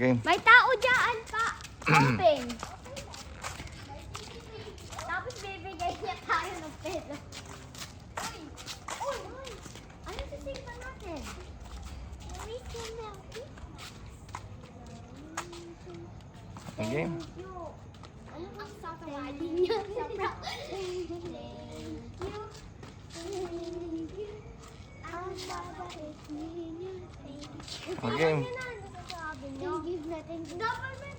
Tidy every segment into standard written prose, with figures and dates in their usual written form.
Game. May tao dyan pa. Open. Tapos bibigay niya tayo ng pera. Uy! Uy! Uy! Ano sisigpan natin? Wait a minute. Game. Ano ang sasawali niya? Thank you. Thank you. Ang babait niya. Game. Give natin. Dapat may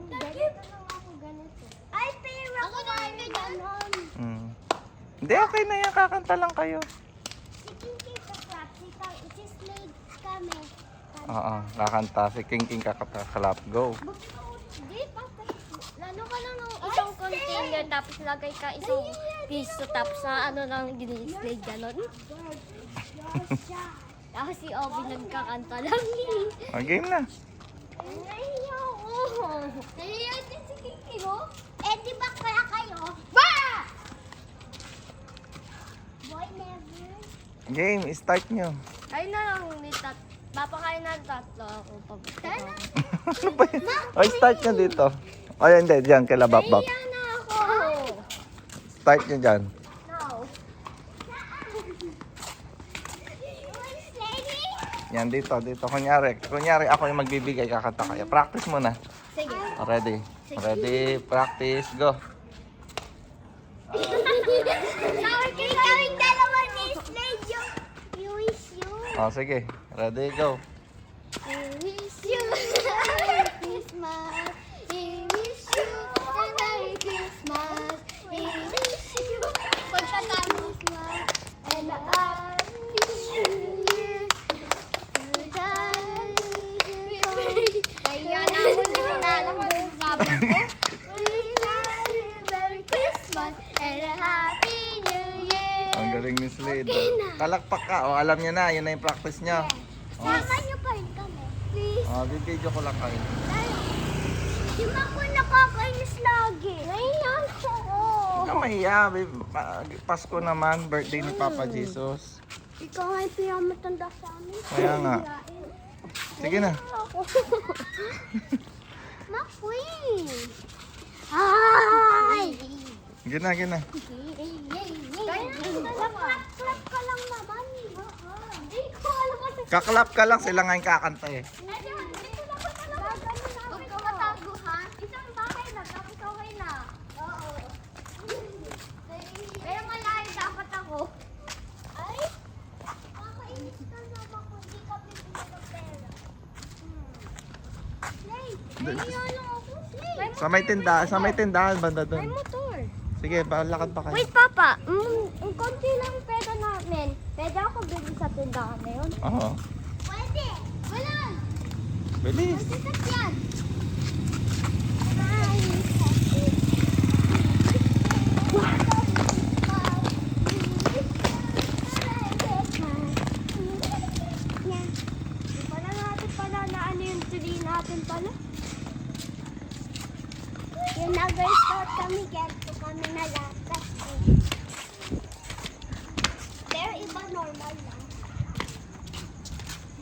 ganito lang ako ganito. Ay, pera ko na ganon. Hindi, okay na yan. Kakanta lang kayo. Si Kinky ka-practical. Isi-slade kami. Oo, kakanta. Si King King kakakalap. Go. Hindi, lalo ka lang ng isang container tapos lagay ka isang piso tapos sa ano lang gini-slade ganon. Tapos si Obi nagkakanta lang. Game na. Nahiya ako. Nahiya din si Kinky mo? Eh, di ba kaya kayo? Ba! Boy, never. Game, start nyo. Ayun na lang, papakain na tatlo ako. Sana? Ano ba yun? O, start nyo dito. O, hindi. Diyan, kay Lababab. Nahiya na ako. Start nyo dyan. No. Yan, dito. Kunyari ako yung magbibigay. Kakanta kayo. Practice muna. Sige. Ready? Ready, practice, go. Sorry, kayong dalawa ni Slade yung you wish you. O, sige. Ready, go. You wish you Merry Christmas. You wish you a Merry Christmas. You wish you pagkatapos and a happy New Year. Kaya na mo, hindi ko na alam kung sabi ko. Merry Christmas and a happy New Year. Ang galing ni Slade. Kalakpak ka. O, alam nyo na. Yun na yung practice nyo. Sama niyo pa rin kami. Please. O, bibidyo ko lang kayo. Di ba ako nakakainis lagi? Naiyan ko. Huwag ka mahiya. Pasko naman. Birthday ni Papa Jesus. Ikaw ay pinamatanda sa amin. Kaya nga. Sige na. McQueen! Hi! Gina. Clap ka lang naman. Hindi ko alam kasi. Kaklap ka lang. Sila nga yung kakanta eh. Huwag ka matago, ha? Isang bahay na, tapos okay na. Oo. Pero malayo dapat ako. Ay, kakainis ka naman kung di ka bibili ng pera. Nahiya lang ako. Sa may tindahan banda May doon. motor. Sige, lakad pa kayo. Wait, Papa. Konti lang pera namin. Pwede ako bili sa tindahan na yun? Oo. Pwede. Wala. Bilis. Sasakyan. Pala natin pala na ano yung tree natin pala. Yung nag-start kami, ganito kami nalakas. Pero iba normal lang.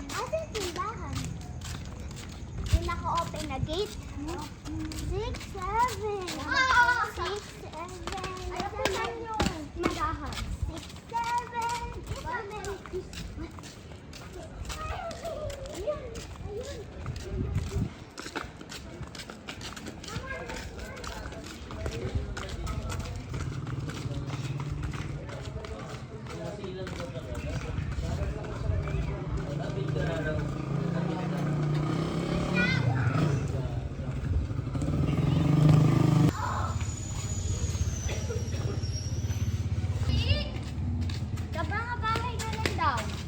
Asa yung tindahan? Yung naka-open na gate? 6, 7. 6, 7. Ano po lang yung tindahan? 6, 7. Merry Christmas. Ayun. Ayun.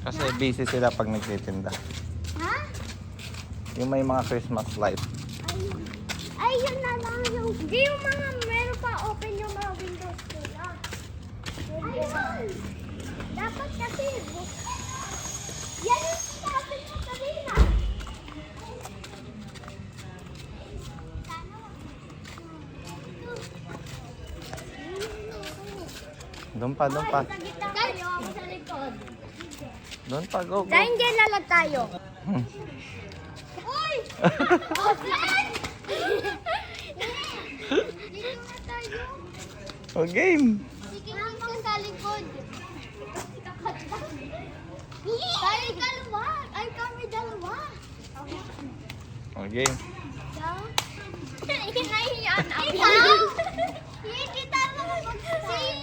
Kasi busy sila pag nagtitinda. Ha? Yung may mga Christmas light. Ay, yun na lang yung... Hindi yung mga meron pa open yung mga windows nila. Ayun! Dapat kasi... Yan yung sabi mo kanina. Doon pa. Sa gitna kayo, ako sa likod. Doon pa, go. Dahil dyan lalag tayo. Uy! Dito na tayo. O, game. Sige, ka sa likod. Tayo dalawa. Ay, kami dalawa. O, game. Hinahiyaan ako. Ikaw? Hindi tayo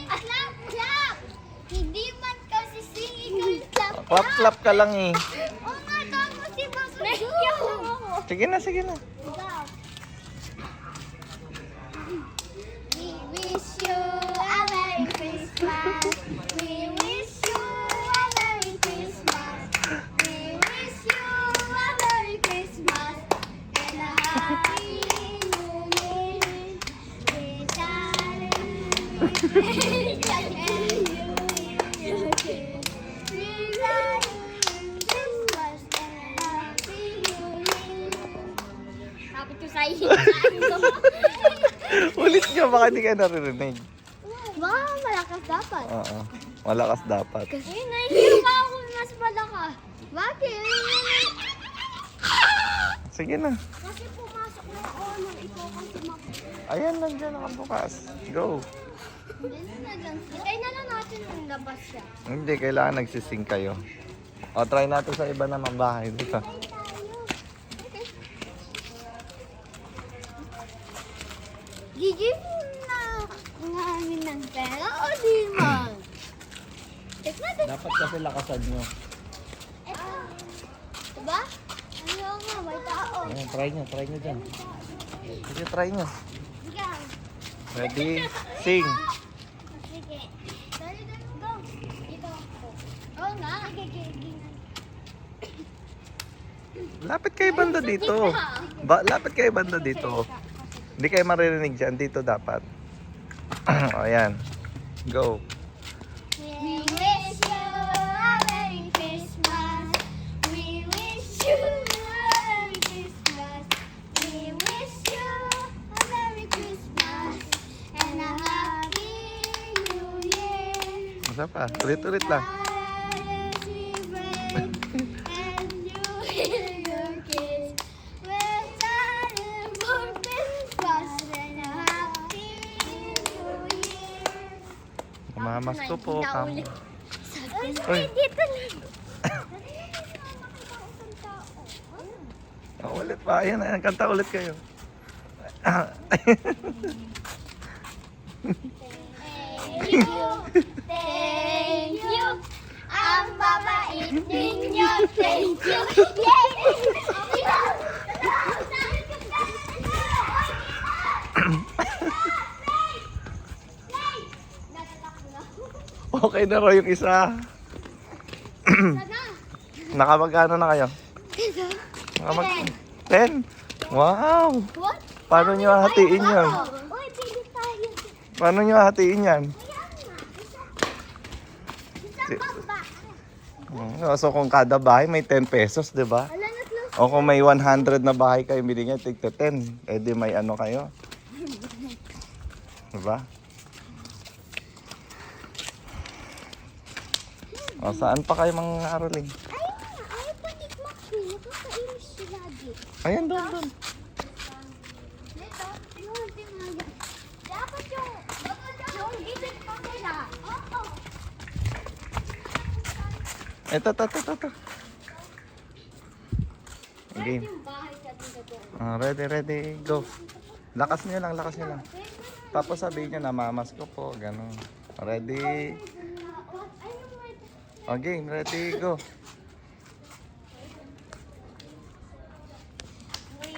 clap, clap. Hindi man kasi sing, ikaw clap, Clap, clap ka lang eh. Oo nga, tapos si Baso. Nahiyaw ako. Sige na, sige na. We wish you a Merry Christmas. We wish you a Merry Christmas. We wish you a Merry Christmas and a Happy New Year. We Kapit ko sa iyo. Ulit nyo, baka hindi ka naririnig. Wow, malakas dapat. Oo. Malakas dapat. Kasi nahihiyo pa ako mas malakas. Bakit? Sige na. Kasi pumasok na ako ng ikaw kasi Ayan, nandiyan nakabukas. Go. Hindi na dyan siya. Try na lang natin yung labas siya. Hindi, kailangan nagsising kayo. O, try natin sa iba namang bahay dito. Try tayo. Okay. Gigib na namin ng pera o di man? Check natin. Dapat kasi lakasan nyo. Ito. Diba? Ayaw nga, may tao. Ayan, try nyo dyan. Sige, try nyo. Sige. Ready? Sing. Sige. Dali, dali, go. Dito ako. Oo nga. Sige. Lapit kayo banda dito. Lapit kayo banda dito. Hindi kayo maririnig dyan. Dito dapat. O, ayan. Go. We wish you a Merry Christmas. We wish you a Merry Christmas. We wish you a Merry Christmas and a Happy New Year. Masa pa? Ulit-ulit lang. As we break and you hear your kids. We're starting for Christmas and a Happy New Year. Mamas ko po. Uy, Uy. dito na. Ulit pa. Ayan, ayan. Kanta ulit kayo. Thank you. Thank you. Ang babait ninyo. Thank you. Yay! Okay na raw yung isa. Nakamagkano na kayo? Nakamag 10? Wow! What? Paano nyo hahatiin yan? Uy, pili tayo. Paano nyo hahatiin yan? Isang baba. So kung kada bahay may 10 pesos, di ba? Alam na close. O kung may 100 na bahay kayo binigyan, tigta 10. Eh di may ano kayo. Di ba? O saan pa kayo mga aroling? Ay, panik McQueen. Nakakainis siya lagi. Ayan doon, doon. Dito, yung timaga. Dapat yung ibig pa nila. Oo. Ito. Game. Yung bahay sa dito. Ready, go. Lakas niyo lang. Tapos sabihin niyo na mamas ko po, ganun. Ready? O game, ready, go. We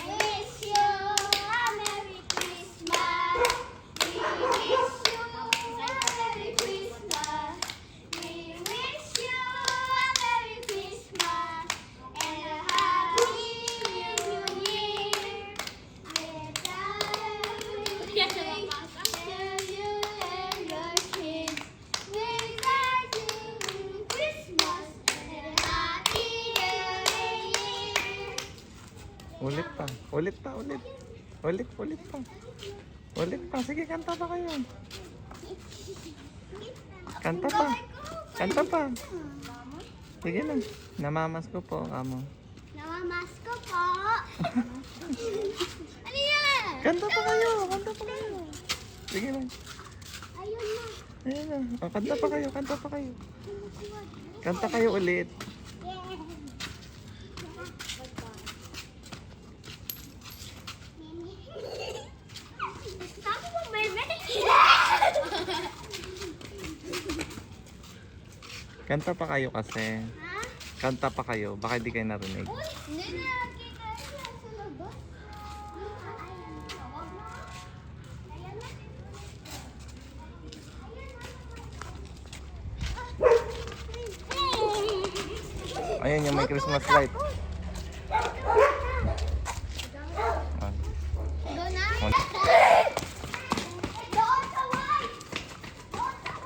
wish you a Merry Christmas. We wish you a Merry Christmas. We wish you a Merry Christmas and a Happy New Year. Tell you and your kids we're starting Christmas and a Happy New Year. Ulit pa. Ulit pa. Sige, kanta pa kayo. Kanta pa. Sige na. Namamas ko po, kamo. Namamas ko po. Ano yan? Kanta pa kayo, kanta pa kayo. Sige na. Ayun na. Ayan na. Oh, kanta pa kayo, kanta pa kayo. Kanta kayo ulit. Sabi mo, bebe? Kanta pa kayo kasi. Ha? Kanta pa kayo, baka hindi kayo narinig. Uy, hindi na kita yan sa labas. Ayan na. Wag na. Ayan na. Ayan yung may Christmas light.